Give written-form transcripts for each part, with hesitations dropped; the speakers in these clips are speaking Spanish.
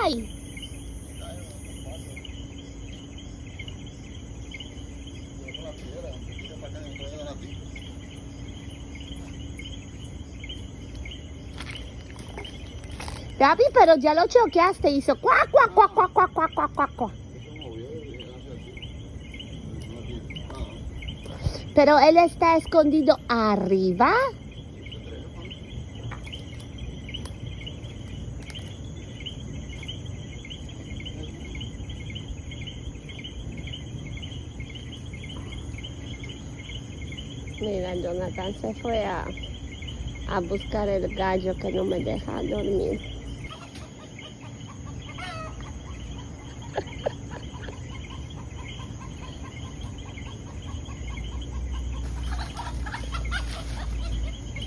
hay? Papi, pero ya lo choqueaste, hizo cuac, cuac, cuac, cuac, cuac, cuac, cuac, cuac, cuac. Pero él está escondido arriba. Mira, Jonathan se fue a buscar el gallo que no me deja dormir.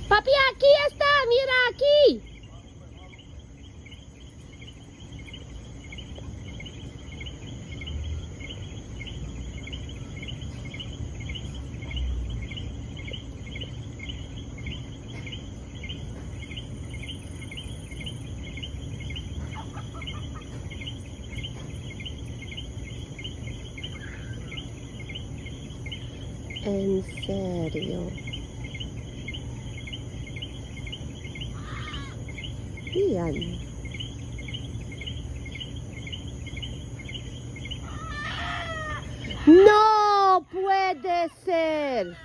Papi, aquí está, mira aquí. En serio. Ian. No puede ser.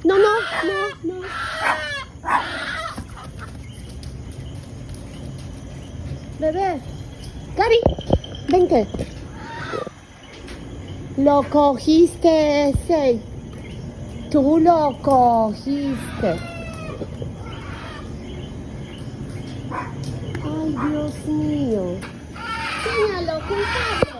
No, no, no, no. Bebé. Gary, vente. Lo cogiste ese. Tú lo cogiste. Ay, Dios mío. Señalo, culpable.